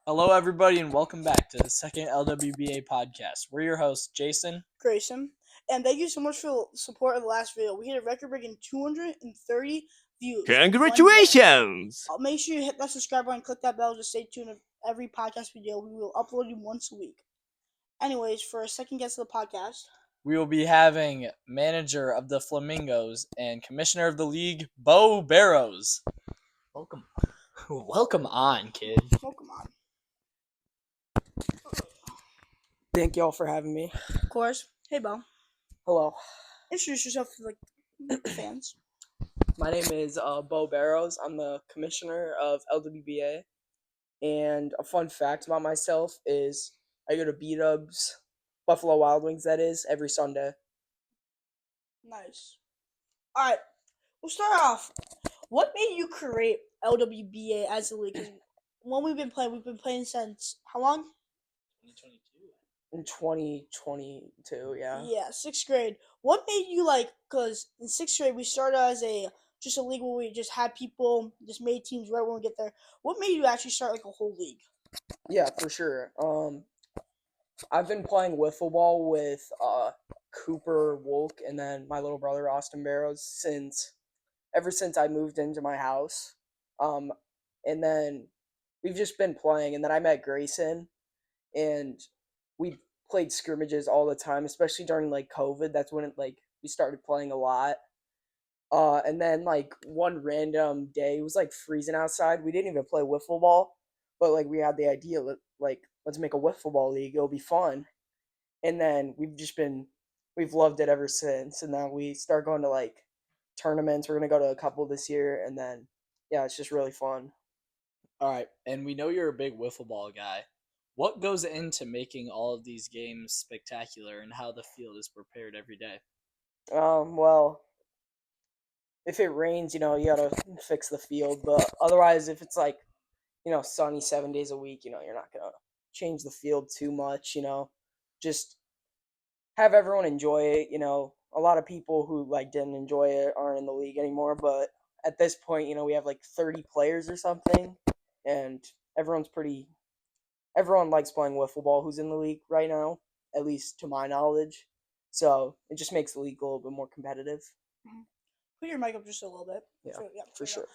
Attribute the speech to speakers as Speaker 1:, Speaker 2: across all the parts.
Speaker 1: Hello, everybody, and welcome back to the second LWBA podcast. We're your hosts, Jason.
Speaker 2: Grayson. And thank you so much for the support of the last video. We hit a record-breaking 230 views. in 1 day.
Speaker 3: Congratulations!
Speaker 2: Make sure you hit that subscribe button, click that bell to stay tuned to every podcast video. We will upload you once a week. Anyways, for our second guest of the podcast,
Speaker 1: We will be having manager of the Flamingos and commissioner of the league, Bo Barrows.
Speaker 4: Welcome. Welcome on, kid.
Speaker 2: welcome on.
Speaker 5: Thank y'all for having me.
Speaker 2: Of course. Hey, Bo.
Speaker 5: Hello.
Speaker 2: Introduce yourself to the fans.
Speaker 5: My name is Bo Barrows. I'm the commissioner of LWBA. And a fun fact about myself is I go to B-Dubs, Buffalo Wild Wings, that is, every Sunday.
Speaker 2: Nice. All right. We'll start off. What made you create LWBA as a league? 'Cause when we've been playing since how long?
Speaker 1: 2022.
Speaker 5: In 2022, yeah.
Speaker 2: Yeah, sixth grade. What made you because in sixth grade we started as just a league where we just had people, just made teams right when we get there. What made you actually start like a whole league?
Speaker 5: Yeah, for sure. I've been playing wiffle ball with Cooper Wolk and then my little brother Austin Barrows ever since I moved into my house. And then we've just been playing, and then I met Grayson, and we played scrimmages all the time, especially during COVID. That's when we started playing a lot. And then one random day, it was freezing outside. We didn't even play wiffle ball, but we had the idea let's make a wiffle ball league. It'll be fun. And then we've loved it ever since. And now we start going to tournaments. We're gonna go to a couple this year, and then yeah, it's just really fun.
Speaker 1: All right, and we know you're a big wiffle ball guy. What goes into making all of these games spectacular, and how the field is prepared every day?
Speaker 5: Well, if it rains, you gotta fix the field. But otherwise, if it's sunny 7 days a week, you're not gonna change the field too much. Just have everyone enjoy it. A lot of people who didn't enjoy it aren't in the league anymore. But at this point, we have 30 players or something, and everyone likes playing wiffle ball who's in the league right now, at least to my knowledge. So it just makes the league a little bit more competitive.
Speaker 2: Put your mic up just a little bit.
Speaker 5: Yeah, for sure.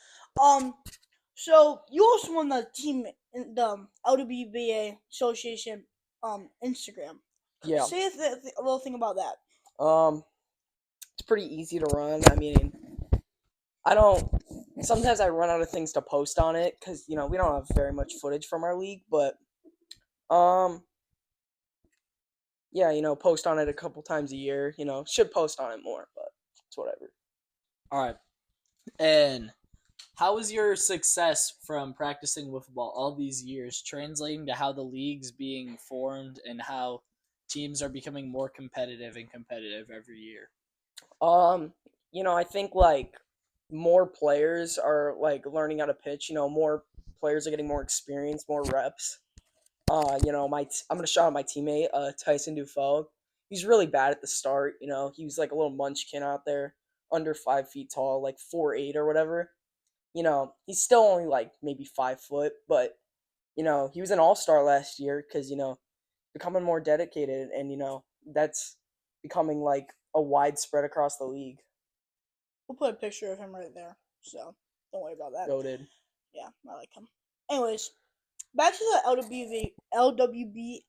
Speaker 2: So you also won the team in the LWBA Association Instagram.
Speaker 5: Yeah.
Speaker 2: Say a little thing about that.
Speaker 5: It's pretty easy to run. I mean, sometimes I run out of things to post on it because we don't have very much footage from our league, but yeah, post on it a couple times a year. Should post on it more, but it's whatever.
Speaker 1: All right, and how is your success from practicing wiffle ball all these years translating to how the league's being formed and how teams are becoming more competitive every year?
Speaker 5: I think more players are learning how to pitch. More players are getting more experience, more reps. I'm gonna shout out my teammate, Tyson Dufault. He's really bad at the start. He was like a little munchkin out there, under 5 feet tall, 4'8" or whatever. He's still only maybe 5 foot, but he was an all-star last year because becoming more dedicated, and that's becoming a widespread across the league.
Speaker 2: We'll put a picture of him right there, so don't worry about that.
Speaker 5: Goated.
Speaker 2: Yeah, I like him. Anyways, back to the LWBA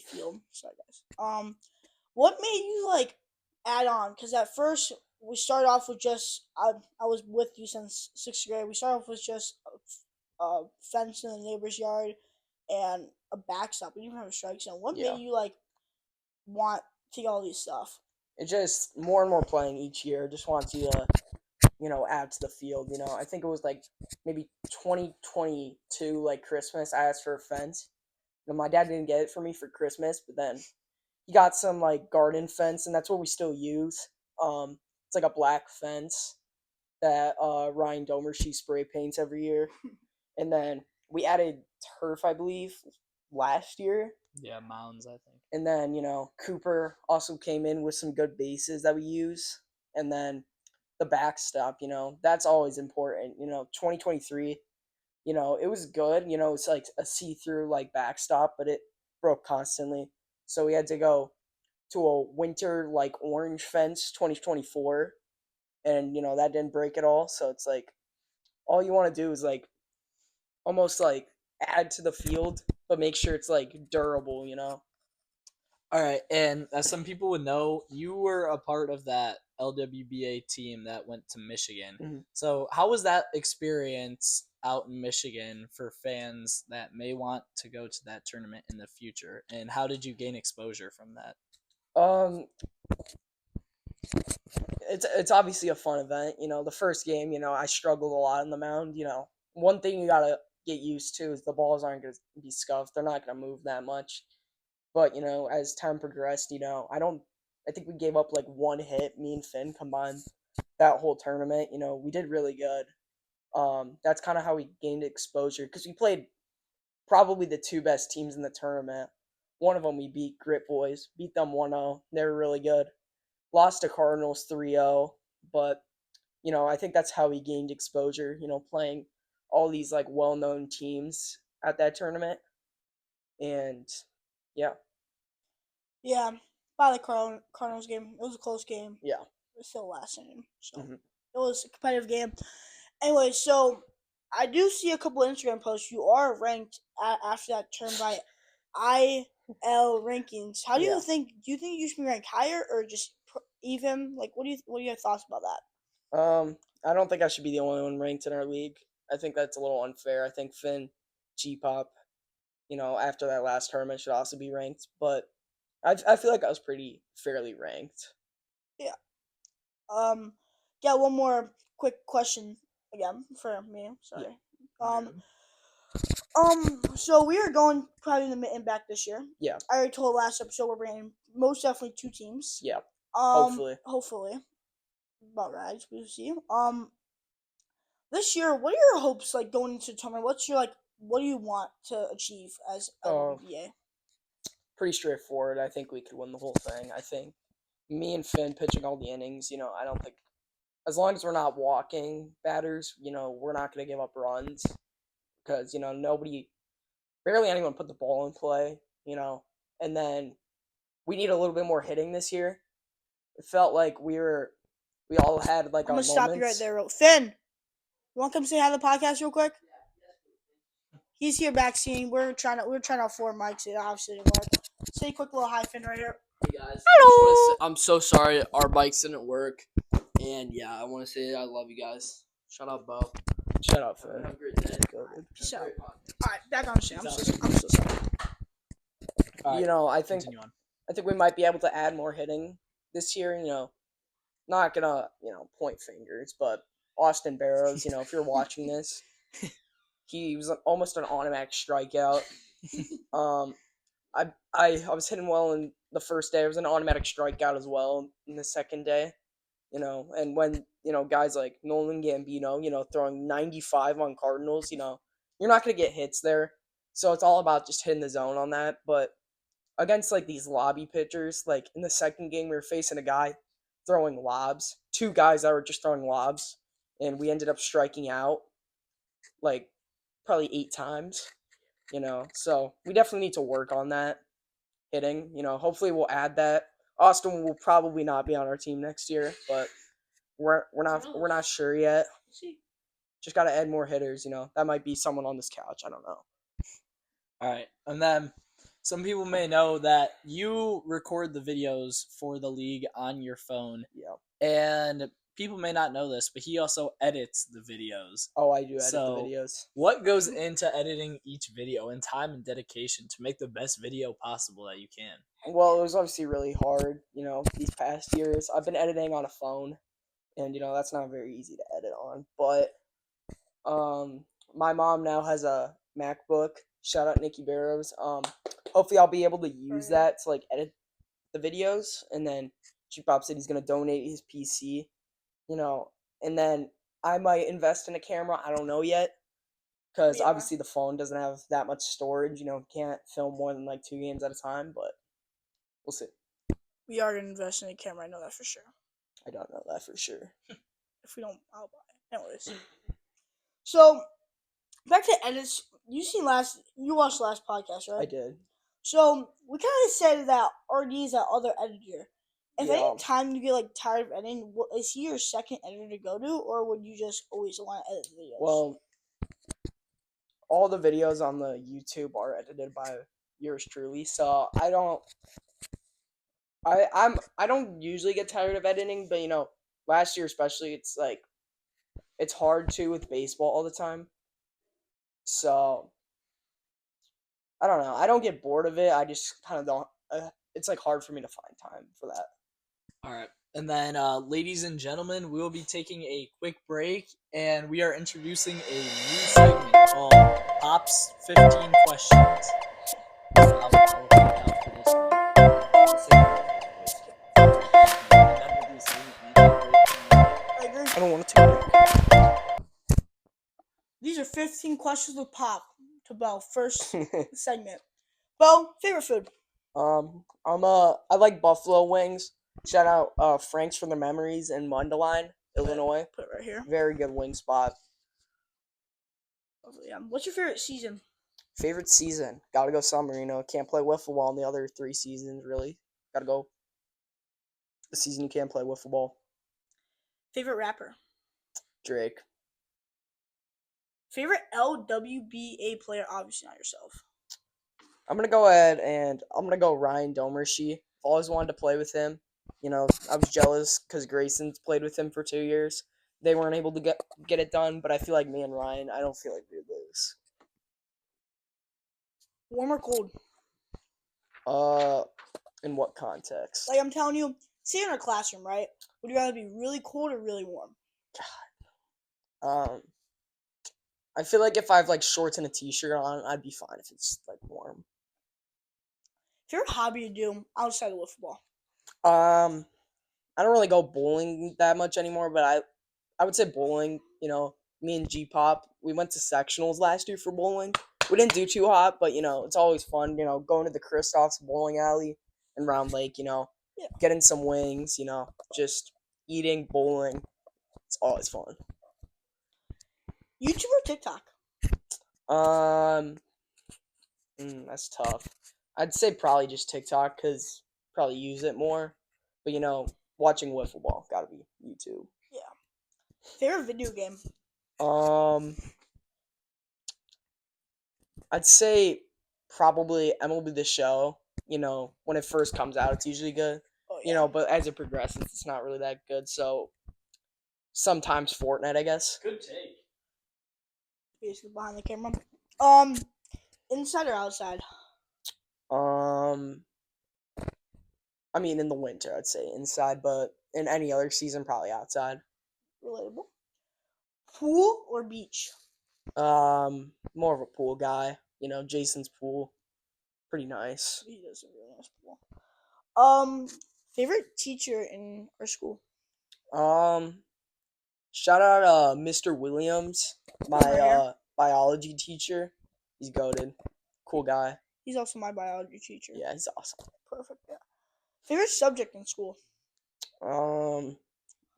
Speaker 2: field. Sorry, guys. What made you add on? Because at first we started off with just I was with you since sixth grade. We started off with just a fence in the neighbor's yard and a backstop. We didn't even have a strike zone. What
Speaker 5: Yeah.
Speaker 2: made you want to get all these stuff?
Speaker 5: It's just more and more playing each year just wants you to add to the field. I think it was maybe 2022 Christmas, I asked for a fence. My dad didn't get it for me for Christmas, but then he got some garden fence, and that's what we still use. It's a black fence that Ryan Domershey spray paints every year. And then we added turf, I believe, last year.
Speaker 1: Yeah, mounds, I think.
Speaker 5: And then, Cooper also came in with some good bases that we use. And then the backstop, that's always important. 2023, it was good. It's like a see-through like backstop, but it broke constantly. So we had to go to a winter like orange fence 2024, and that didn't break at all. So it's like all you want to do is like almost like add to the field, but make sure it's like durable.
Speaker 1: All right, and as some people would know, you were a part of that LWBA team that went to Michigan.
Speaker 5: Mhm.
Speaker 1: So, how was that experience out in Michigan for fans that may want to go to that tournament in the future? And how did you gain exposure from that?
Speaker 5: Um, it's obviously a fun event. The first game, I struggled a lot on the mound. One thing you gotta get used to is the balls aren't gonna be scuffed. They're not gonna move that much. But as time progressed, I think we gave up like one hit. Me and Finn combined that whole tournament. We did really good. That's kind of how we gained exposure because we played probably the two best teams in the tournament. One of them we beat, Grit Boys, beat them 1-0. They were really good. Lost to Cardinals 3-0, but I think that's how we gained exposure, playing all these like well-known teams at that tournament. And yeah.
Speaker 2: Yeah, by the Cardinals game, it was a close game.
Speaker 5: Yeah.
Speaker 2: It was still last inning, so
Speaker 5: Mhm.
Speaker 2: it was a competitive game. Anyway, so I do see a couple of Instagram posts. You are ranked after that term by IL rankings. How do
Speaker 5: Yeah.
Speaker 2: you think? Do you think you should be ranked higher or just even? Like, what are your thoughts about that?
Speaker 5: I don't think I should be the only one ranked in our league. I think that's a little unfair. I think Finn, G-Pop, after that last tournament should also be ranked. But I feel like I was pretty fairly ranked.
Speaker 2: Yeah. Yeah. One more quick question again for me. Sorry. So we are going probably in the mid and back this year.
Speaker 5: Yeah.
Speaker 2: I already told last episode we're bringing most definitely two teams.
Speaker 5: Yeah. Hopefully.
Speaker 2: Hopefully. About right, we'll see. This year, what are your hopes like going into the tournament? What's your what do you want to achieve as LWBA?
Speaker 5: Pretty straightforward. I think we could win the whole thing. I think me and Finn pitching all the innings, I don't think as long as we're not walking batters, we're not going to give up runs because, barely anyone put the ball in play, and then we need a little bit more hitting this year. It felt like we all had like
Speaker 2: I'm
Speaker 5: our
Speaker 2: gonna stop you right
Speaker 5: moments.
Speaker 2: there, Finn. You want to come say hi to the podcast real quick? He's here backstage. We're trying to afford mics. It obviously didn't work. Say a quick little hi, Finn, right here.
Speaker 4: Hey guys,
Speaker 2: Hello.
Speaker 4: I'm so sorry our bikes didn't work, and yeah, I want to say I love you guys. Shut up, Bo.
Speaker 5: Shut up, Finn.
Speaker 4: Have a great day.
Speaker 2: Peace out. All right, back on the show. I'm so sorry.
Speaker 1: All right,
Speaker 5: I think
Speaker 1: continue on.
Speaker 5: we might be able to add more hitting this year. Not gonna point fingers, but Austin Barrows, if you're watching this, he was almost an automatic strikeout. I was hitting well in the first day. It was an automatic strikeout as well in the second day. And when guys like Nolan Gambino, throwing 95 on Cardinals, you're not gonna get hits there. So it's all about just hitting the zone on that. But against like these lobby pitchers, like in the second game, we were facing a guy throwing lobs, two guys that were just throwing lobs, and we ended up striking out like probably 8 times. So we definitely need to work on that hitting. Hopefully we'll add that. Austin will probably not be on our team next year, but we're not sure yet. Just got to add more hitters. That might be someone on this couch. I don't know.
Speaker 1: All right, and then some people may know that you record the videos for the league on your phone.
Speaker 5: Yeah.
Speaker 1: And people may not know this, but he also edits the videos.
Speaker 5: Oh, I do edit
Speaker 1: So,
Speaker 5: the videos.
Speaker 1: What goes into editing each video and time and dedication to make the best video possible that you can?
Speaker 5: Well, it was obviously really hard, these past years. I've been editing on a phone, and, that's not very easy to edit on. But my mom now has a MacBook. Shout out Nikki Barrows. Hopefully I'll be able to use that to, edit the videos. And then G-Pop said he's going to donate his PC, and then I might invest in a camera. I don't know yet. Because obviously the phone doesn't have that much storage. Can't film more than 2 games at a time. But we'll see.
Speaker 2: We are gonna invest in a camera. I know that for sure.
Speaker 5: I don't know that for sure.
Speaker 2: If we don't, I'll buy it. Anyways, so back to edits. You watched last podcast, right?
Speaker 5: I did.
Speaker 2: So we kind of said that RD is that other editor. If
Speaker 5: Yeah.
Speaker 2: any time you get like tired of editing, is he your second editor to go to, or would you just always want to edit videos?
Speaker 5: Well, all the videos on the YouTube are edited by yours truly, so I don't usually get tired of editing, but last year especially, it's hard to with baseball all the time. So I don't know. I don't get bored of it. I just kind of don't. It's like hard for me to find time for that.
Speaker 1: All right. And then, ladies and gentlemen, we will be taking a quick break, and we are introducing a new segment called Pop's 15 Questions. I'll look out for this
Speaker 2: I agree.
Speaker 5: I don't want to take a
Speaker 2: These are 15 questions with Pop to Bo. First
Speaker 5: break.
Speaker 2: segment. Bo, favorite food?
Speaker 5: I like buffalo wings. Shout out Frank's for the Memories in Mundelein, Illinois.
Speaker 2: Put it right here.
Speaker 5: Very good wing spot.
Speaker 2: Yeah. What's your favorite season?
Speaker 5: Favorite season? Gotta go summer. Can't play wiffle ball in the other 3 seasons really. Gotta go the season you can't play wiffle ball.
Speaker 2: Favorite rapper?
Speaker 5: Drake.
Speaker 2: Favorite LWBA player? Obviously not yourself.
Speaker 5: I'm gonna go ahead and I'm gonna go Ryan Domershey. I've always wanted to play with him. I was jealous because Grayson's played with him for 2 years. They weren't able to get it done, but I feel like me and Ryan, I don't feel like we'd lose.
Speaker 2: Warm or cold?
Speaker 5: In what context?
Speaker 2: Like I'm telling you, say in a classroom, right? Would you rather be really cold or really warm?
Speaker 5: I feel like if I have like shorts and a t-shirt on, I'd be fine if it's like warm.
Speaker 2: Favorite hobby to do outside of football?
Speaker 5: I don't really go bowling that much anymore, but I would say bowling. Me and G-Pop, we went to sectionals last year for bowling. We didn't do too hot, but it's always fun. Going to the Christoph's bowling alley in Round Lake.
Speaker 2: Yeah.
Speaker 5: Getting some wings. Just eating, bowling. It's always fun.
Speaker 2: YouTube or TikTok?
Speaker 5: That's tough. I'd say probably just TikTok because probably use it more. But watching wiffle ball gotta be YouTube.
Speaker 2: Yeah. Favorite video game?
Speaker 5: I'd say probably MLB The Show. When it first comes out, it's usually good.
Speaker 2: Oh, yeah.
Speaker 5: But as it progresses, it's not really that good. So sometimes Fortnite, I guess.
Speaker 1: Good take.
Speaker 2: Basically behind the camera. Inside or outside?
Speaker 5: I mean, in the winter, I'd say inside, but in any other season, probably outside.
Speaker 2: Relatable. Pool or beach?
Speaker 5: More of a pool guy. Jason's pool, pretty nice.
Speaker 2: He does a really nice pool. Favorite teacher in our school?
Speaker 5: Shout out Mr. Williams, my biology teacher. He's goated. Cool guy.
Speaker 2: He's also my biology teacher.
Speaker 5: Yeah, he's awesome.
Speaker 2: Perfect. Yeah. Favorite subject in school?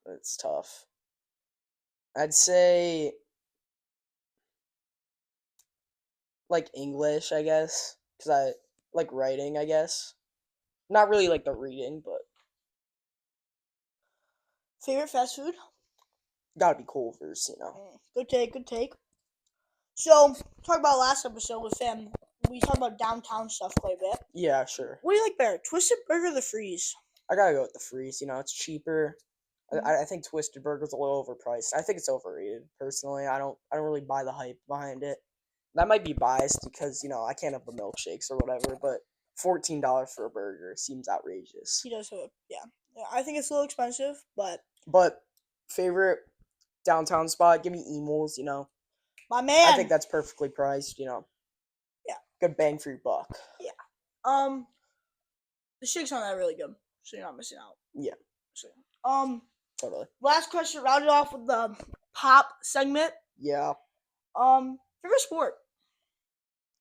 Speaker 5: It's tough. I'd say like English, I guess, because I like writing, I guess. Not really like the reading, but
Speaker 2: Favorite fast food?
Speaker 5: gotta be Culver's,
Speaker 2: Good take. Good take. So, talk about last episode with him. We talked about downtown stuff quite a bit.
Speaker 5: Yeah, sure.
Speaker 2: What do you like better, Twisted Burger or the Freeze?
Speaker 5: I gotta go with the Freeze. It's cheaper. I think Twisted Burger's a little overpriced. I think it's overrated, personally. I don't really buy the hype behind it. That might be biased because, I can't have the milkshakes or whatever, but $14 for a burger seems outrageous.
Speaker 2: He does have yeah. I think it's a little expensive, but
Speaker 5: favorite downtown spot, give me Emil's,
Speaker 2: my man.
Speaker 5: I think that's perfectly priced,
Speaker 2: Yeah.
Speaker 5: Good bang for your buck.
Speaker 2: Yeah. The shakes on that are really good, so you're not missing out.
Speaker 5: Yeah.
Speaker 2: So,
Speaker 5: Totally.
Speaker 2: last question, rounded off with the pop segment.
Speaker 5: Yeah.
Speaker 2: Favorite sport?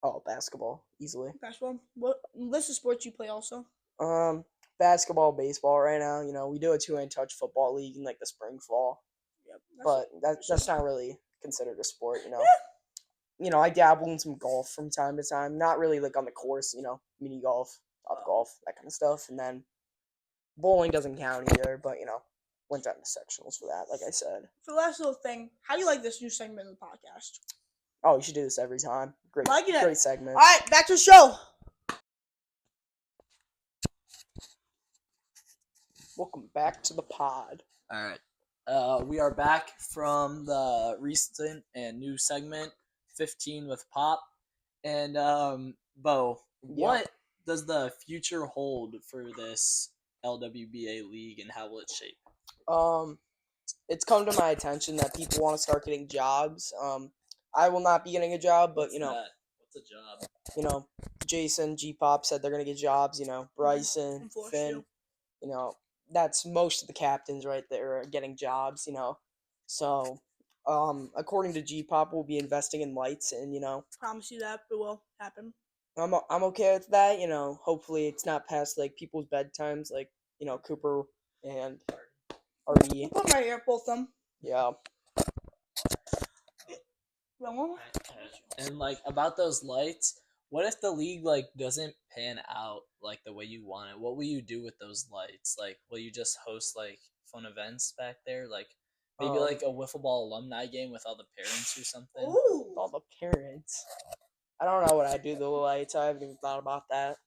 Speaker 5: Oh, basketball, easily.
Speaker 2: Basketball. What list of sports you play also?
Speaker 5: Basketball, baseball right now. We do a 2-hand touch football league in like the spring, fall.
Speaker 2: Yep.
Speaker 5: But that's not really considered a sport, I dabble in some golf from time to time. Not really like on the course, mini golf, top golf, that kind of stuff. And then bowling doesn't count either, but went down to sectionals for that, like I said.
Speaker 2: For the last little thing, how do you like this new segment of the podcast?
Speaker 5: Oh, you should do this every time. Great,
Speaker 2: Liking it.
Speaker 5: great segment.
Speaker 2: All right, back to the show.
Speaker 5: Welcome back to the pod.
Speaker 1: All right. We are back from the recent and new segment, 15 with Pop. And, Bo, what does the future hold for this LWBA league and how will it shape?
Speaker 5: It's come to my attention that people want to start getting jobs. I will not be getting a job, but
Speaker 1: What's a job?
Speaker 5: Jason, G Pop said they're gonna get jobs. Bryson, Finn. That's most of the captains right there are getting jobs. So according to G Pop, we'll be investing in lights, and
Speaker 2: Promise you that it will happen.
Speaker 5: I'm okay with that. Hopefully it's not past like people's bedtimes, like Cooper and RE.
Speaker 2: Put them right here, both of them.
Speaker 5: Yeah.
Speaker 1: And like about those lights, what if the league like doesn't pan out like the way you want it? What will you do with those lights? Like, will you just host like fun events back there? Like maybe like a wiffle ball alumni game with all the parents or something?
Speaker 2: Ooh.
Speaker 5: All the parents. I don't know what I'd do with the lights. I haven't even thought about that.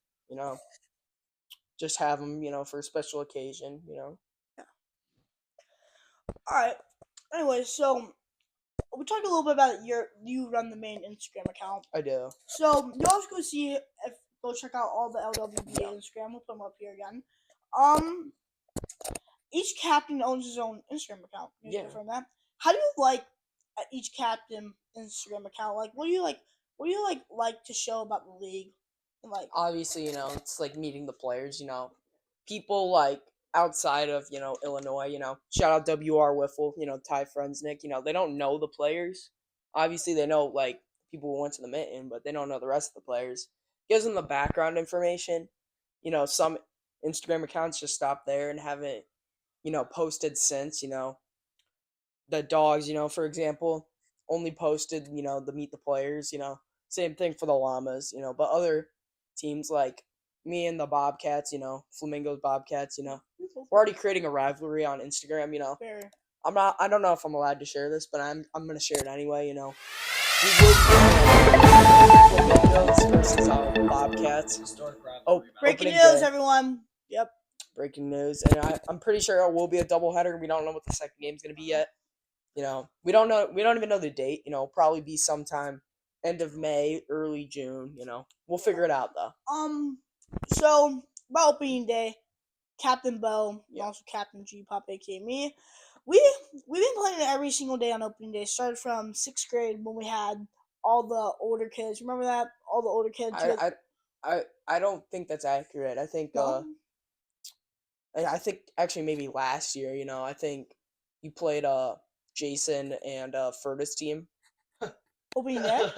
Speaker 5: Just have them, for a special occasion.
Speaker 2: Yeah. All right. Anyway, so we talked a little bit about you run the main Instagram account.
Speaker 5: I do.
Speaker 2: So you also go see if go check out all the LWBA Instagram. We'll put them up here again. Each captain owns his own Instagram account.
Speaker 5: Yeah.
Speaker 2: From that, how do you like each captain Instagram account? Like, what do you like to show about the league? And, like,
Speaker 5: obviously, it's like meeting the players. People like outside of Illinois. Shout out WR Wiffle. Ty Frensnick. They don't know the players. Obviously, they know like people who went to the mitten, but they don't know the rest of the players. Gives them the background information. Some Instagram accounts just stop there and haven't posted since. The dogs. For example, only posted the meet the players. Same thing for the llamas. But other teams like me and the Bobcats, Flamingos Bobcats, we're already creating a rivalry on Instagram,
Speaker 2: Fair.
Speaker 5: I don't know if I'm allowed to share this, but I'm gonna share it anyway, We will be Flamingos versus Bobcats.
Speaker 1: Historic rivalry.
Speaker 5: Oh,
Speaker 2: Breaking
Speaker 5: opening
Speaker 2: news,
Speaker 5: day.
Speaker 2: everyone. Yep.
Speaker 5: Breaking news, and I'm pretty sure it will be a doubleheader. We don't know what the second game's gonna be yet. We don't know. We don't even know the date. Probably be sometime end of May, early June. We'll figure it out though.
Speaker 2: So about opening day, Captain Bo, also Captain G Pop, aka me, we've been playing it every single day on opening day. Started from 6th grade when we had all the older kids. Remember that? All the older kids.
Speaker 5: I don't think that's accurate. I think
Speaker 2: No?
Speaker 5: I think actually maybe last year. I think you played Jason and Furtis team.
Speaker 2: Opening day?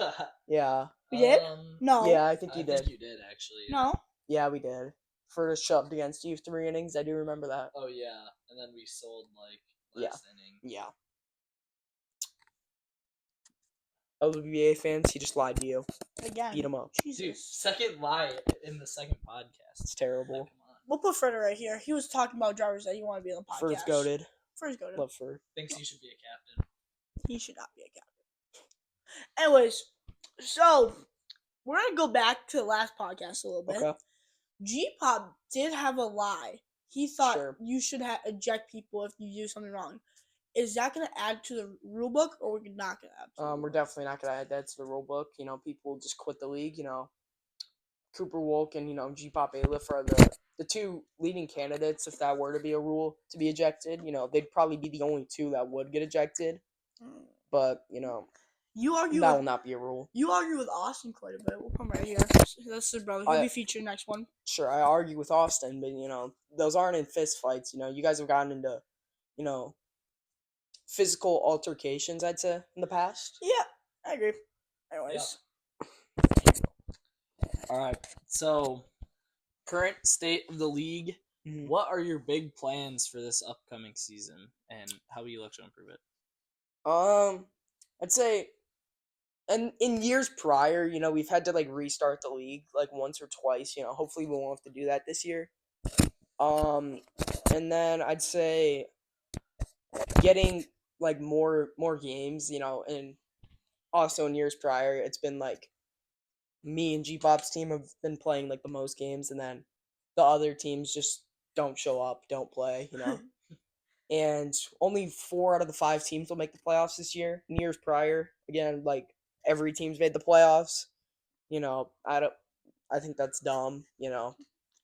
Speaker 5: Yeah.
Speaker 2: We did? No.
Speaker 5: Yeah, I think you
Speaker 1: I
Speaker 5: did.
Speaker 1: think you did actually.
Speaker 2: No.
Speaker 5: Yeah, we did. Furtis shoved against you 3 innings. I do remember that.
Speaker 1: Oh yeah, and then we sold like last inning.
Speaker 5: Yeah. LWBA fans, he just lied to you.
Speaker 2: Again.
Speaker 5: Beat him up.
Speaker 2: Jesus.
Speaker 1: Dude, second lie in the second podcast.
Speaker 5: It's terrible.
Speaker 1: Like, come on.
Speaker 2: We'll put Furter right here. He was talking about drivers that he wanted to be on the podcast.
Speaker 5: Furt's goated.
Speaker 2: Fur's goated.
Speaker 5: Love Fur.
Speaker 1: Thinks he should be a captain.
Speaker 2: He should not be a captain. Anyways, so we're gonna go back to the last podcast a little bit.
Speaker 5: Okay.
Speaker 2: G Pop did have a lie. He thought
Speaker 5: Sure.
Speaker 2: you should eject people if you do something wrong. Is that gonna add to the rule book, or we're not gonna add? To the
Speaker 5: We're definitely not gonna add that to the rule book. People just quit the league. Cooper Wolk and G Pop Aliff are the 2 leading candidates if that were to be a rule to be ejected. They'd probably be the only 2 that would get ejected. But
Speaker 2: You argue
Speaker 5: that
Speaker 2: with,
Speaker 5: will not be a rule.
Speaker 2: You argue with Austin quite a bit. We'll come right here. That's his brother. He'll be featured next one.
Speaker 5: Sure, I argue with Austin, but those aren't in fist fights. You guys have gotten into physical altercations, I'd say, in the past.
Speaker 2: Yeah, I agree. Anyways.
Speaker 1: All right. So, current state of the league.
Speaker 5: Mhm.
Speaker 1: What are your big plans for this upcoming season, and how will you look to improve it?
Speaker 5: I'd say And in years prior, we've had to like restart the league like once or twice. Hopefully we won't have to do that this year. And then I'd say getting like more games. And also in years prior, it's been like me and G-Pop's team have been playing like the most games, and then the other teams just don't show up, don't play. And only 4 out of the 5 teams will make the playoffs this year. In years prior, again, like every team's made the playoffs. I think that's dumb.
Speaker 2: They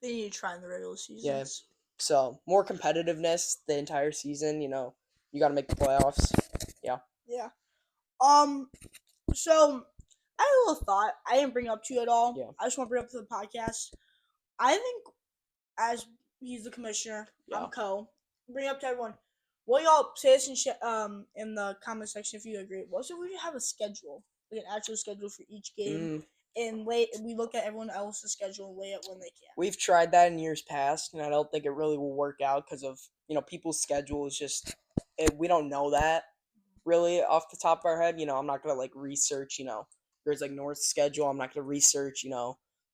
Speaker 2: need to try in the regular
Speaker 5: Yeah.
Speaker 2: seasons.
Speaker 5: So more competitiveness the entire season. You got to make the playoffs.
Speaker 2: Yeah. So I had a little thought. I didn't bring it up to you at all.
Speaker 5: Yeah.
Speaker 2: I just want to bring it up to the podcast. I think as he's the commissioner,
Speaker 5: Yeah.
Speaker 2: I'm co. Bring it up to everyone. What y'all say this in the comment section if you agree. What if we have a schedule, like an actual schedule for each game, and we look at everyone else's schedule and lay it when they can.
Speaker 5: We've tried that in years past, and I don't think it really will work out because of people's schedule is just we don't know that really off the top of our head. I'm not gonna like research. There's like North schedule. I'm not gonna research.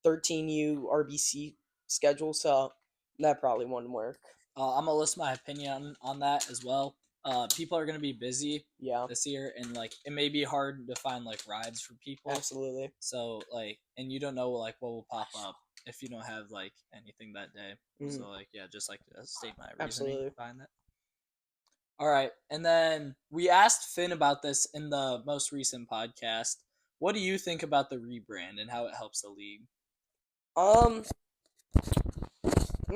Speaker 5: 13U RBC schedule, so that probably wouldn't work.
Speaker 1: I'm gonna list my opinion on that as well. People are gonna be busy this year, and like it may be hard to find like rides for people.
Speaker 5: Absolutely.
Speaker 1: So like, and you don't know like what will pop up if you don't have like anything that day. So like, yeah, just like to state my reasoning behind that. All right, and then we asked Finn about this in the most recent podcast. What do you think about the rebrand and how it helps the league?
Speaker 5: I'm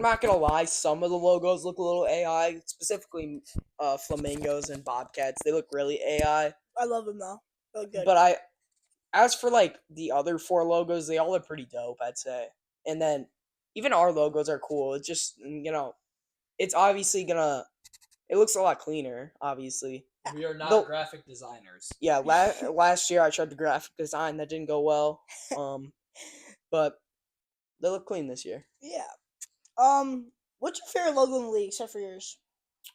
Speaker 5: not gonna lie, some of the logos look a little AI, specifically flamingos and bobcats. They look really AI.
Speaker 2: I love them though. They look good.
Speaker 5: But as for like the other 4 logos, they all look pretty dope, I'd say. And then even our logos are cool. It's just it's obviously it looks a lot cleaner, obviously.
Speaker 1: We are not graphic designers.
Speaker 5: Yeah, last year I tried the graphic design, that didn't go well. But they look clean this year.
Speaker 2: Yeah. What's your favorite logo in the league except for yours?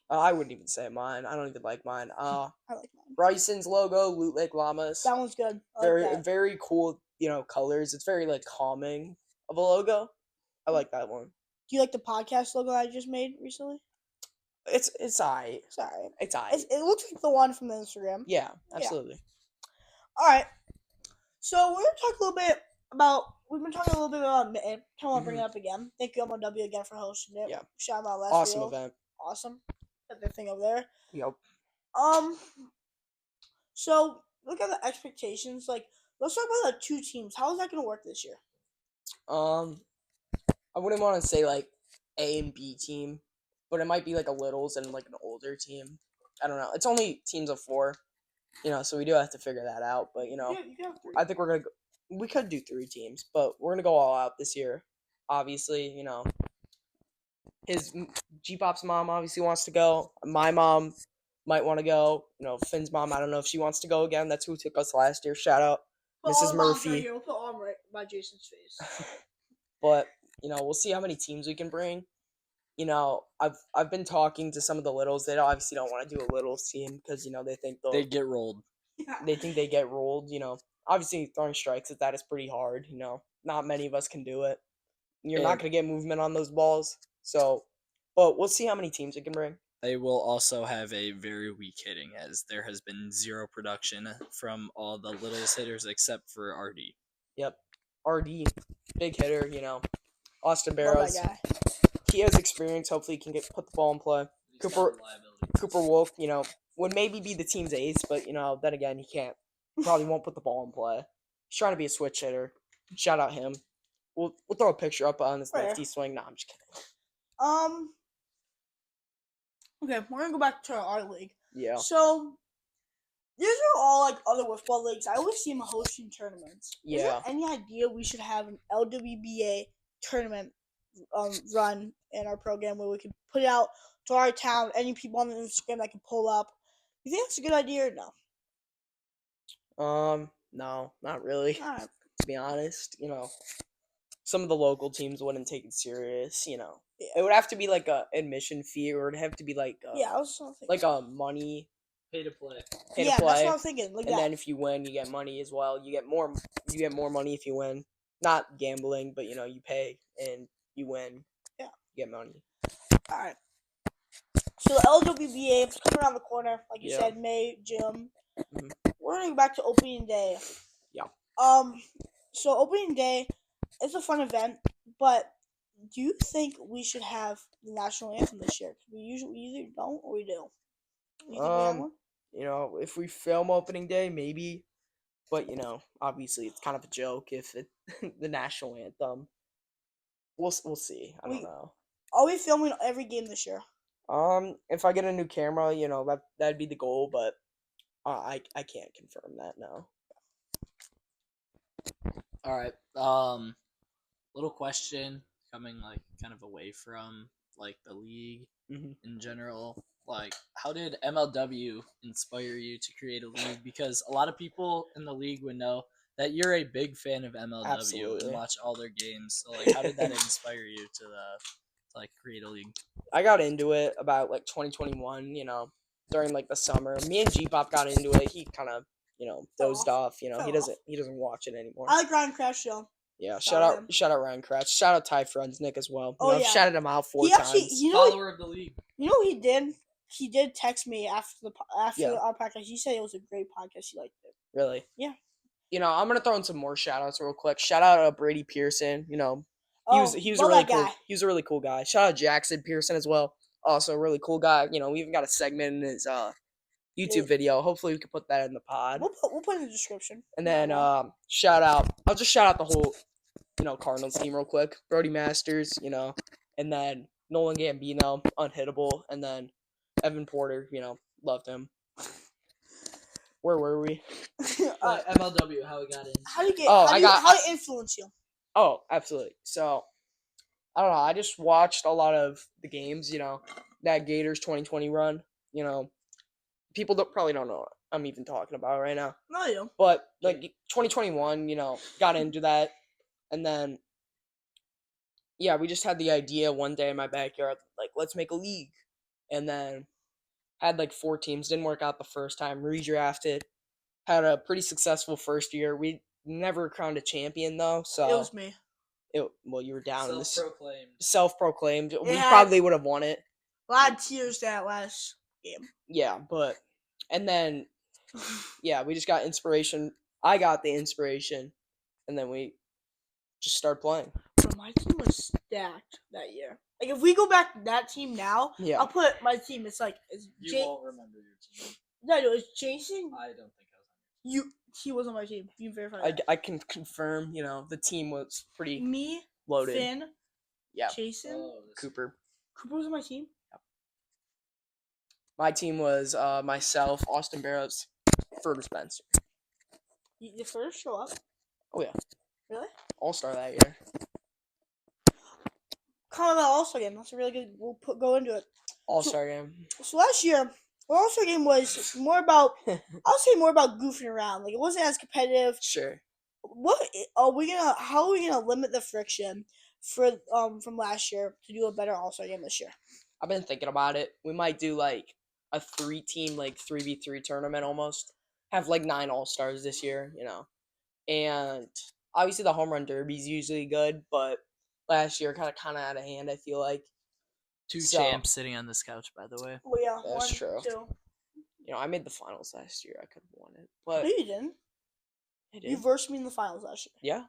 Speaker 5: I wouldn't even say mine. I don't even like mine.
Speaker 2: I like mine.
Speaker 5: Bryson's logo, Loot Lake Llamas.
Speaker 2: That one's good.
Speaker 5: Very cool, colors. It's very like calming of a logo. I like that one.
Speaker 2: Do you like the podcast logo I just made recently?
Speaker 5: It's alright.
Speaker 2: It's alright.
Speaker 5: It's alright.
Speaker 2: It looks like the one from the Instagram.
Speaker 5: Yeah, absolutely.
Speaker 2: All right. So we're gonna talk a little bit about. We've been talking a little bit about Mitten. Kind of want to bring it up again. Thank you, MLW, again for hosting it.
Speaker 5: Yeah.
Speaker 2: Shout out last
Speaker 5: Awesome
Speaker 2: reel.
Speaker 5: event.
Speaker 2: Awesome. Got their thing over there.
Speaker 5: Yep.
Speaker 2: So look at the expectations. Like, let's talk about the 2 teams. How is that gonna work this year?
Speaker 5: I wouldn't want to say like A and B team, but it might be like a littles and like an older team. I don't know. It's only teams of 4, so we do have to figure that out. But
Speaker 2: You can have 3.
Speaker 5: I think we could do 3 teams, but we're gonna go all out this year. Obviously, his G-Pop's mom obviously wants to go. My mom might want to go. Finn's mom, I don't know if she wants to go again. That's who took us last year. Shout out, Mrs. Murphy.
Speaker 2: Right here. We'll put arm right by Jason's face.
Speaker 5: But we'll see how many teams we can bring. I've been talking to some of the littles. They obviously don't want to do a littles team because they think
Speaker 1: they get rolled.
Speaker 5: They think they get rolled. Obviously throwing strikes at that is pretty hard. Not many of us can do it. You're not gonna get movement on those balls. So, but we'll see how many teams we can bring.
Speaker 1: They will also have a very weak hitting, as there has been 0 production from all the littlest hitters except for RD.
Speaker 5: Yep, RD, big hitter. Austin
Speaker 2: Love
Speaker 5: Barrows.
Speaker 2: that guy.
Speaker 5: He has experience. Hopefully, he can put the ball in play. Cooper Wolf, would maybe be the team's ace, but then again, he can't. Probably won't put the ball in play. He's trying to be a switch hitter. Shout out him. We'll throw a picture up on his lefty swing. No, I'm just kidding.
Speaker 2: Okay, we're gonna go back to our league.
Speaker 5: Yeah.
Speaker 2: So these are all like other football leagues. I always see them hosting tournaments.
Speaker 5: Yeah.
Speaker 2: Is there any idea we should have an LWBA tournament run in our program where we could put it out to our town, any people on the Instagram that can pull up? You think that's a good idea or no?
Speaker 5: No, not really.
Speaker 2: All right.
Speaker 5: To be honest, some of the local teams wouldn't take it serious.
Speaker 2: Yeah.
Speaker 5: It would have to be like a admission fee, or it'd have to be like
Speaker 2: I was thinking
Speaker 5: like a money
Speaker 1: Pay to play.
Speaker 5: Pay to
Speaker 2: Yeah, that's
Speaker 5: play.
Speaker 2: what I'm thinking. Like
Speaker 5: And
Speaker 2: that.
Speaker 5: then if you win, you get money as well. You get more money if you win. Not gambling, but you pay and you win.
Speaker 2: Yeah.
Speaker 5: You get money.
Speaker 2: All right. So the LWBA is coming around the corner, like you
Speaker 5: Yeah.
Speaker 2: said, May, June.
Speaker 5: Mhm.
Speaker 2: We're gonna go back to opening day.
Speaker 5: Yeah.
Speaker 2: So opening day, it's a fun event, but do you think we should have the national anthem this year? We either don't or we do. You think we have one?
Speaker 5: If we film opening day, maybe. But obviously it's kind of a joke if it the national anthem. We'll see. I don't know.
Speaker 2: Are we filming every game this year?
Speaker 5: If I get a new camera, that'd be the goal, but I can't confirm that now.
Speaker 1: All right. Little question coming like kind of away from like the league in general. Like, how did MLW inspire you to create a league? Because a lot of people in the league would know that you're a big fan of MLW
Speaker 5: Absolutely.
Speaker 1: and watch all their games. So, like, how did that inspire you to like create a league?
Speaker 5: I got into it about like 2021, during like the summer. Me and G-Pop got into it. He kind of, dozed off. He doesn't watch it anymore.
Speaker 2: I like Ryan Crash show.
Speaker 5: Yeah, shout out Ryan Kratz. Shout out Ty Friendsnick as well.
Speaker 2: Oh,
Speaker 5: I've
Speaker 2: yeah.
Speaker 5: shouted him out 4
Speaker 2: He actually,
Speaker 5: times.
Speaker 1: Follower of the league.
Speaker 2: You know what he did? He did text me after
Speaker 5: Yeah.
Speaker 2: our podcast. He said it was a great podcast. He liked it.
Speaker 5: Really?
Speaker 2: Yeah.
Speaker 5: I'm gonna throw in some more shout outs real quick. Shout out Brady Pearson. He was a
Speaker 2: love
Speaker 5: really
Speaker 2: that
Speaker 5: cool.
Speaker 2: guy.
Speaker 5: He was a really cool guy. Shout out Jackson Pearson as well. Also a really cool guy. We even got a segment in his YouTube video. Hopefully we can put that in the pod.
Speaker 2: We'll put it in the description.
Speaker 5: And then I'll just shout out the whole Cardinals team real quick. Brody Masters, and then Nolan Gambino, unhittable, and then Evan Porter, loved him. Where were we?
Speaker 1: MLW, how we got in.
Speaker 2: How did it influence you?
Speaker 5: Oh, absolutely. So I don't know. I just watched a lot of the games. That Gators 2020 run. People probably don't know what I'm even talking about right now.
Speaker 2: No, you.
Speaker 5: But like 2021, got into that, and then yeah, we just had the idea one day in my backyard, like let's make a league, and then had like 4 teams. Didn't work out the first time. Redrafted. Had a pretty successful first year. We never crowned a champion though, so
Speaker 2: It was me.
Speaker 5: Well, you were down in this
Speaker 1: Self-proclaimed.
Speaker 5: self-proclaimed. We
Speaker 2: Yeah.
Speaker 5: probably would have won it.
Speaker 2: A lot of tears that last game.
Speaker 5: Yeah, but and then yeah, we just got inspiration. I got the inspiration, and then we just started playing.
Speaker 2: Bro, my team was stacked that year. Like if we go back to that team now,
Speaker 5: Yeah.
Speaker 2: I'll put my team. It's
Speaker 1: You won't remember your team.
Speaker 2: No, it's Jason.
Speaker 1: I don't think I was on
Speaker 2: He was on my team. You can verify that.
Speaker 5: I can confirm. The team was pretty
Speaker 2: Me,
Speaker 5: loaded.
Speaker 2: Finn,
Speaker 5: Yeah,
Speaker 2: Jason,
Speaker 1: your team.
Speaker 5: Cooper.
Speaker 2: Cooper was on my team.
Speaker 5: My team was myself, Austin Barrows, Ferber Spencer.
Speaker 2: The first show up.
Speaker 5: Oh yeah,
Speaker 2: Really?
Speaker 5: All-Star that year.
Speaker 2: Comment about All-Star game. That's a really good. We'll go into it.
Speaker 5: All-Star game.
Speaker 2: So last year, our All-Star game was more about. I'll say more about goofing around. Like it wasn't as competitive.
Speaker 5: Sure.
Speaker 2: How are we gonna limit the friction for from last year to do a better All-Star game this year?
Speaker 5: I've been thinking about it. We might do like a 3-team, like 3v3 tournament almost. Have like 9 All-Stars this year, And obviously the home run derby is usually good, but last year kind of out of hand, I feel like.
Speaker 1: 2 champs sitting on this couch, by the way.
Speaker 2: Well, yeah,
Speaker 5: That's
Speaker 2: 1,
Speaker 5: true.
Speaker 2: 2.
Speaker 5: I made the finals last year. I could have won it, but
Speaker 2: No, you didn't.
Speaker 5: I did.
Speaker 2: You versed me in the finals last year.
Speaker 5: Yeah,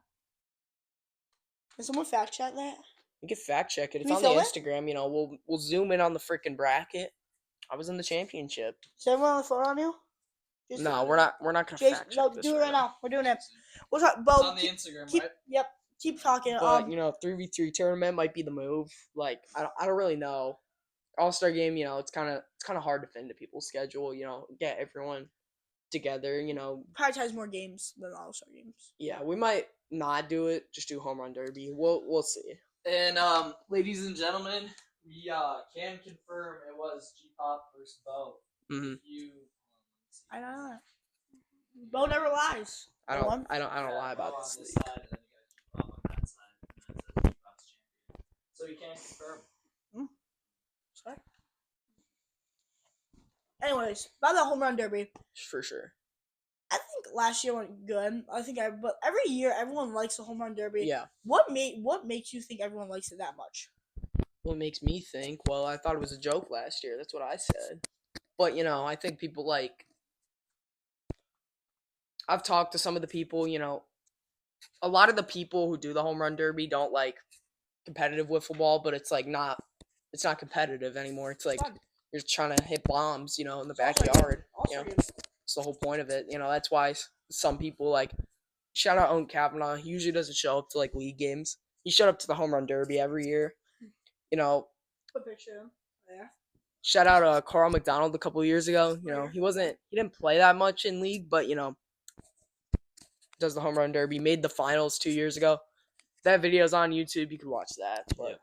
Speaker 2: Can someone fact check that?
Speaker 5: you can fact check it. It's
Speaker 2: Can we
Speaker 5: on the
Speaker 2: film it?
Speaker 5: Instagram. We'll zoom in on the freaking bracket. I was in the championship.
Speaker 2: Is everyone on the phone on you? Jason?
Speaker 5: No, we're not gonna
Speaker 2: Jason,
Speaker 5: fact check
Speaker 2: no,
Speaker 5: this
Speaker 2: do it right now. We're doing it. We'll talk. Bo,
Speaker 1: It's on the Instagram,
Speaker 2: keep,
Speaker 1: right?
Speaker 2: Yep. Keep talking.
Speaker 5: But 3v3 tournament might be the move. Like I don't really know. All-Star game, it's kind of hard to fit into people's schedule. Get everyone together.
Speaker 2: prioritize more games than All-Star games.
Speaker 5: Yeah, we might not do it. Just do home run derby. We'll see.
Speaker 1: And ladies and gentlemen, we can confirm it was G-Pop versus Bo.
Speaker 5: Mm-hmm.
Speaker 2: I don't know. Bo never lies.
Speaker 5: I don't lie about
Speaker 1: Bo
Speaker 5: this
Speaker 1: on this
Speaker 5: league.
Speaker 1: side, and then you got G-Pop on that side, and then it says G-Pop's champion. So you can confirm.
Speaker 2: Sorry. Anyways, about the home run derby.
Speaker 4: For sure.
Speaker 2: I think last year went good. But every year everyone likes the home run derby.
Speaker 4: Yeah.
Speaker 2: What makes you think everyone likes it that much?
Speaker 4: What makes me think? Well, I thought it was a joke last year. That's what I said. But I think people like. I've talked to some of the people. A lot of the people who do the home run derby don't like competitive wiffle ball, but it's like not. It's not competitive anymore. It's like you're trying to hit bombs, in the backyard. It's the whole point of it. That's why some people like. Shout out Owen Kavanaugh. He usually doesn't show up to like league games. He showed up to the home run derby every year.
Speaker 2: A picture. Yeah.
Speaker 4: Shout out Carl McDonald a couple years ago. He didn't play that much in league, but does the home run derby. Made the finals 2 years ago. That video's on YouTube. You can watch that. But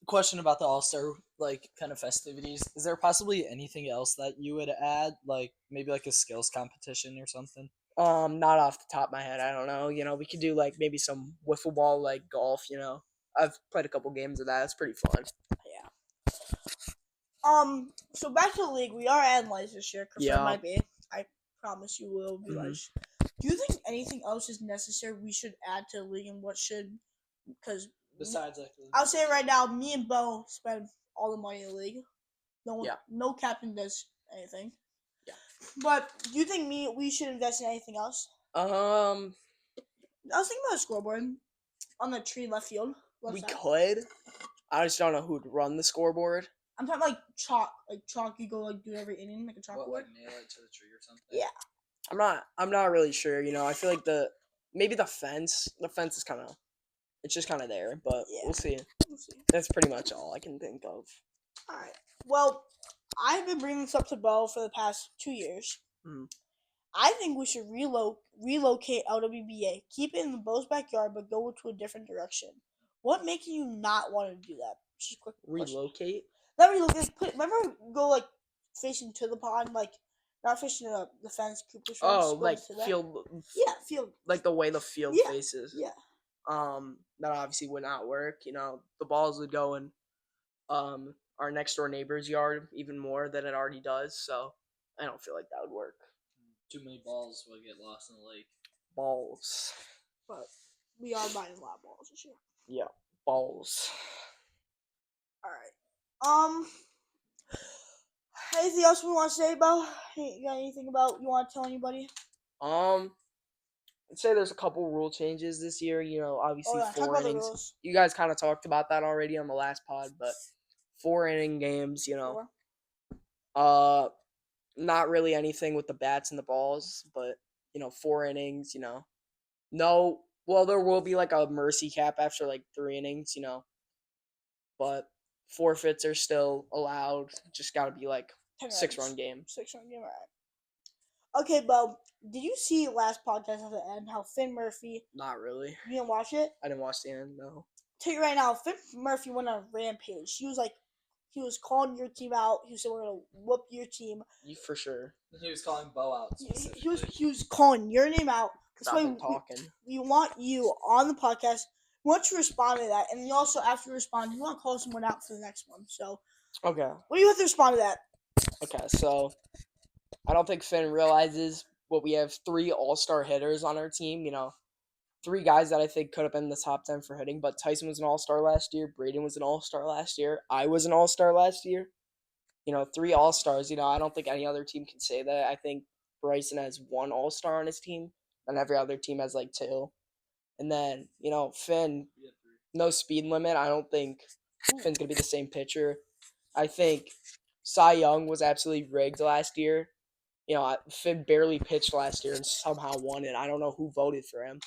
Speaker 1: Question about the All-Star kind of festivities. Is there possibly anything else that you would add, like maybe like a skills competition or something?
Speaker 4: Not off the top of my head. I don't know. We could do like maybe some wiffle ball, like golf. I've played a couple games of that. It's pretty fun.
Speaker 2: Yeah. So back to the league. We are adding lights this year.
Speaker 4: Yeah.
Speaker 2: Might be. I promise you will be lights. Do you think anything else is necessary we should add to the league, and what should? Because
Speaker 1: besides
Speaker 2: I'll say it right now, me and Bo spend all the money in the league. No captain does anything.
Speaker 4: Yeah.
Speaker 2: But do you think we should invest in anything else? I was thinking about a scoreboard on the tree left field.
Speaker 4: We could. I just don't know who'd run the scoreboard.
Speaker 2: I'm talking like chalk. Like chalk, you go like do every inning like a chalkboard.
Speaker 1: Like nail it to the tree or something.
Speaker 2: Yeah.
Speaker 4: I'm not really sure. I feel like maybe the fence. The fence is it's just kind of there, but we'll see. That's pretty much all I can think of.
Speaker 2: All right. Well, I've been bringing this up to Bo for the past 2 years.
Speaker 4: Mm-hmm.
Speaker 2: I think we should relocate LWBA, keep it in the Bo's backyard, but go to a different direction. What makes you not want to do that? Just a quick
Speaker 4: relocate.
Speaker 2: Question. Not relocate. Remember, go like facing to the pond, like not facing the fence.
Speaker 4: Like field.
Speaker 2: Yeah, field.
Speaker 4: Like the way the field faces.
Speaker 2: Yeah.
Speaker 4: That obviously would not work. The balls would go in our next door neighbor's yard even more than it already does. So I don't feel like that would work.
Speaker 1: Too many balls will get lost in the lake.
Speaker 4: Balls.
Speaker 2: But we are buying a lot of balls this year.
Speaker 4: Yeah, balls.
Speaker 2: All right. Anything else we want to say about? You got anything about you want to tell anybody?
Speaker 4: I'd say there's a couple rule changes this year. Obviously 4 innings. You guys kind of talked about that already on the last pod, but 4 inning games. Not really anything with the bats and the balls, but 4 innings. No. Well, there will be like a mercy cap after like 3 innings. But forfeits are still allowed. Just got to be like 6-run game.
Speaker 2: 6-run game, all right. Okay, Bo, did you see last podcast at the end how Finn Murphy?
Speaker 4: Not really.
Speaker 2: You didn't watch it?
Speaker 4: I didn't watch the end, no.
Speaker 2: Tell you right now, Finn Murphy went on a rampage. He was calling your team out. He said, "We're gonna whoop your team."
Speaker 4: For sure.
Speaker 1: He was calling Bo out.
Speaker 2: He was calling your name out.
Speaker 4: That's why talking.
Speaker 2: We want you on the podcast. We want you to respond to that, and you also, after you respond, you want to call someone out for the next one. So,
Speaker 4: okay.
Speaker 2: What do you have to respond to that?
Speaker 4: Okay, so I don't think Finn realizes what we have 3 all-star hitters on our team. 3 guys that I think could have been in the top 10 for hitting. But Tyson was an all-star last year. Braden was an all-star last year. I was an all-star last year. 3 all-stars. I don't think any other team can say that. I think Bryson has 1 all-star on his team, and every other team has like 2. And then, Finn, no speed limit. I don't think Finn's going to be the same pitcher. I think Cy Young was absolutely rigged last year. Finn barely pitched last year and somehow won it. I don't know who voted for him.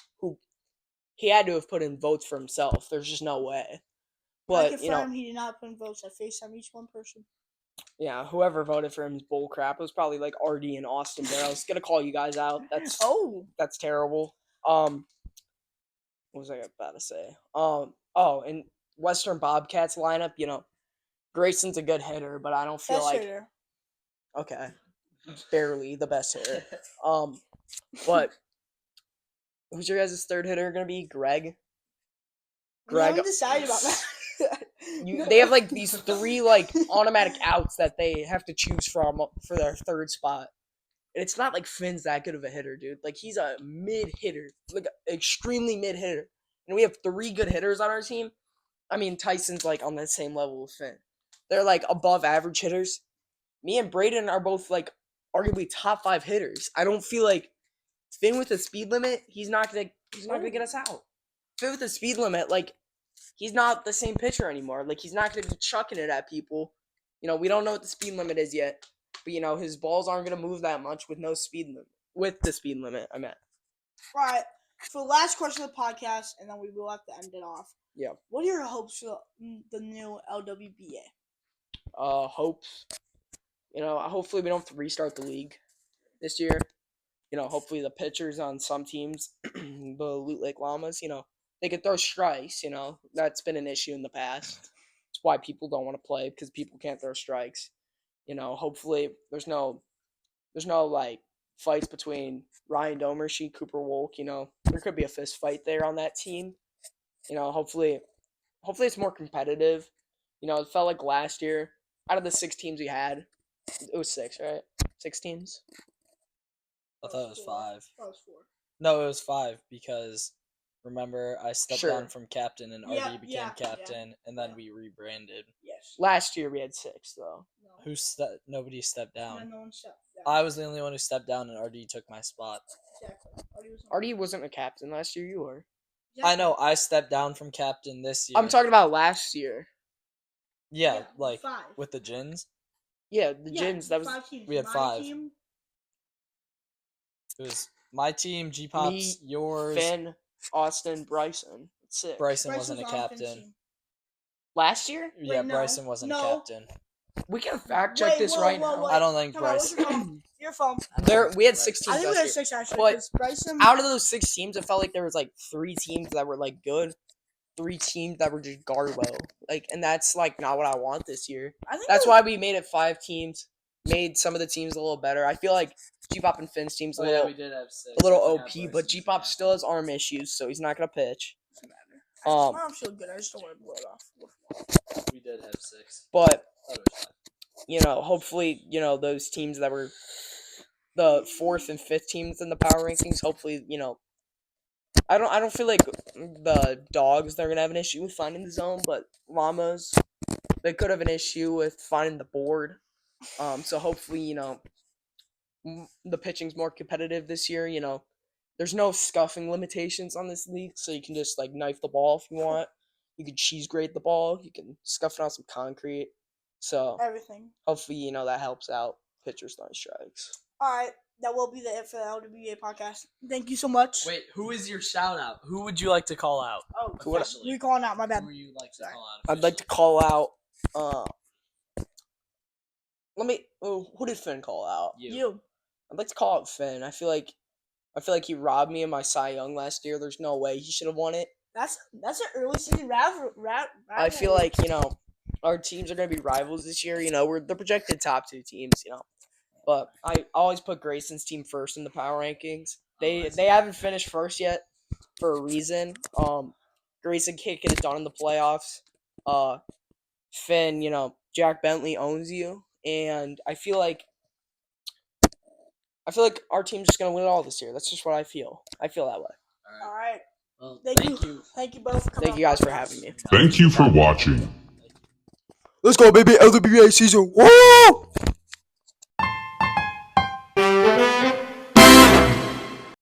Speaker 4: He had to have put in votes for himself. There's just no way. But,
Speaker 2: he did not put in votes. I FaceTime each one person.
Speaker 4: Yeah, whoever voted for him is bull crap. It was probably like RD and Austin there. I was going to call you guys out. That's terrible. What was I about to say? And Western Bobcats lineup, Grayson's a good hitter, but I don't feel
Speaker 2: best
Speaker 4: like
Speaker 2: hitter.
Speaker 4: Okay. Barely the best hitter. But who's your guys' third hitter gonna be? Greg?
Speaker 2: We haven't decided about that.
Speaker 5: They have like these 3 like automatic outs that they have to choose from for their third spot. And it's not like Finn's that good of a hitter, dude. Like he's a mid hitter, like extremely mid hitter. And we have 3 good hitters on our team. I mean, Tyson's like on the same level with Finn. They're like above average hitters. Me and Braden are both like arguably top 5 hitters. I don't feel like Finn with the speed limit, he's not gonna get us out. Finn with the speed limit, like he's not the same pitcher anymore. Like he's not gonna be chucking it at people. You know, we don't know what the speed limit is yet, but you know his balls aren't gonna move that much with no speed limit. With the speed limit, I meant.
Speaker 2: All right. For the last question of the podcast, and then we will have to end it off.
Speaker 5: Yeah.
Speaker 2: What are your hopes for the new LWBA?
Speaker 5: Hopes. You know, hopefully we don't have to restart the league this year. You know, hopefully the pitchers on some teams, the Loot Lake Llamas, you know, they could throw strikes. You know, that's been an issue in the past. It's why people don't want to play because people can't throw strikes. You know, hopefully there's no like fights between Ryan Domershey, Cooper Wolk. You know, there could be a fist fight there on that team. You know, hopefully it's more competitive. You know, it felt like last year, out of the 6 teams we had, it was 6, right? 6 teams?
Speaker 1: I thought it was 5.
Speaker 2: That was 4.
Speaker 1: No, it was 5 because remember I stepped
Speaker 5: Sure.
Speaker 1: down from captain and
Speaker 2: Yeah,
Speaker 1: RD became
Speaker 2: yeah,
Speaker 1: captain, and then we rebranded.
Speaker 2: Yes.
Speaker 5: Last year we had 6, though.
Speaker 2: No.
Speaker 1: Nobody stepped down.
Speaker 2: No one stepped down.
Speaker 1: I was the only one who stepped down, and RD took my spot.
Speaker 2: Exactly.
Speaker 5: RD wasn't a captain last year, you were.
Speaker 1: I know I stepped down from captain this year.
Speaker 5: I'm talking about last year.
Speaker 1: Yeah, like
Speaker 2: 5.
Speaker 1: with the gins.
Speaker 5: Yeah, the Gins, that was
Speaker 2: 5 teams.
Speaker 1: we had
Speaker 2: My
Speaker 1: 5.
Speaker 2: Team,
Speaker 1: It was my team, G Pops,
Speaker 5: Me,
Speaker 1: yours.
Speaker 5: Finn, Austin, Bryson. 6.
Speaker 1: Bryson wasn't a
Speaker 2: was on Finn's
Speaker 1: captain.
Speaker 2: team.
Speaker 5: Last year?
Speaker 1: Yeah,
Speaker 2: no,
Speaker 1: Bryson wasn't a
Speaker 2: no.
Speaker 1: captain.
Speaker 5: We can fact check
Speaker 2: Wait,
Speaker 5: this
Speaker 2: whoa,
Speaker 5: right
Speaker 2: whoa,
Speaker 5: now.
Speaker 2: wait.
Speaker 1: I don't think
Speaker 2: Come on, what's
Speaker 1: Bryson.
Speaker 2: your phone? Your phone.
Speaker 5: We had 6
Speaker 2: I
Speaker 5: teams
Speaker 2: think we had
Speaker 5: last year.
Speaker 2: 6 actually.
Speaker 5: But
Speaker 2: 'cause Bryson.
Speaker 5: Out of those 6 teams, it felt like there was like 3 teams that were like good, 3 teams that were just garbo. Like, and that's like not what I want this year.
Speaker 2: I think
Speaker 5: That's
Speaker 2: it
Speaker 5: why we made it 5 teams. Made some of the teams a little better. I feel like G-Pop and Finn's team's
Speaker 1: Oh,
Speaker 5: a little,
Speaker 1: did have 6.
Speaker 5: a little OP, but G-Pop still has arm issues, so he's not gonna pitch.
Speaker 2: doesn't matter.
Speaker 5: Um,
Speaker 2: My arm's still good. I just don't want to blow it off.
Speaker 1: We did have 6.
Speaker 5: But
Speaker 1: I thought it was 5.
Speaker 5: you know, hopefully, you know, those teams that were the 4th and 5th teams in the power rankings, hopefully, you know, I don't feel like the dogs they're gonna have an issue with finding the zone, but llamas they could have an issue with finding the board. So hopefully, you know, the pitching's more competitive this year. You know, there's no scuffing limitations on this league, so you can just like knife the ball if you want. You can cheese grate the ball. You can scuff it on some concrete. So
Speaker 2: Everything.
Speaker 5: hopefully, you know, that helps out pitchers throwing strikes.
Speaker 2: All right. That will be the it for the LWBA podcast. Thank you so much.
Speaker 1: Wait, who is your shout out? Who would you like to call out?
Speaker 2: Oh,
Speaker 5: Who would I-
Speaker 1: officially?
Speaker 2: you're calling out. My bad.
Speaker 1: Who would you like to
Speaker 2: Sorry.
Speaker 1: call out?
Speaker 5: I'd like to call out. Who did Finn call out?
Speaker 2: You.
Speaker 5: I'd like to call out Finn. I feel like he robbed me of my Cy Young last year. There's no way he should have won it.
Speaker 2: That's an early season rivalry.
Speaker 5: I feel like, you know, our teams are going to be rivals this year. You know, we're the projected top 2 teams, you know. But I always put Grayson's team first in the power rankings. They haven't finished first yet for a reason. Grayson can't get it done in the playoffs. Finn, you know, Jack Bentley owns you. And I feel like our team's just going to win it all this year. That's just what I feel. I feel that way.
Speaker 2: All right.
Speaker 1: Well,
Speaker 2: Thank
Speaker 1: thank
Speaker 2: you.
Speaker 1: you.
Speaker 2: Thank you both for coming.
Speaker 5: Thank you guys for having me.
Speaker 3: Thank you for watching.
Speaker 5: Let's go, baby. LWBA season 1!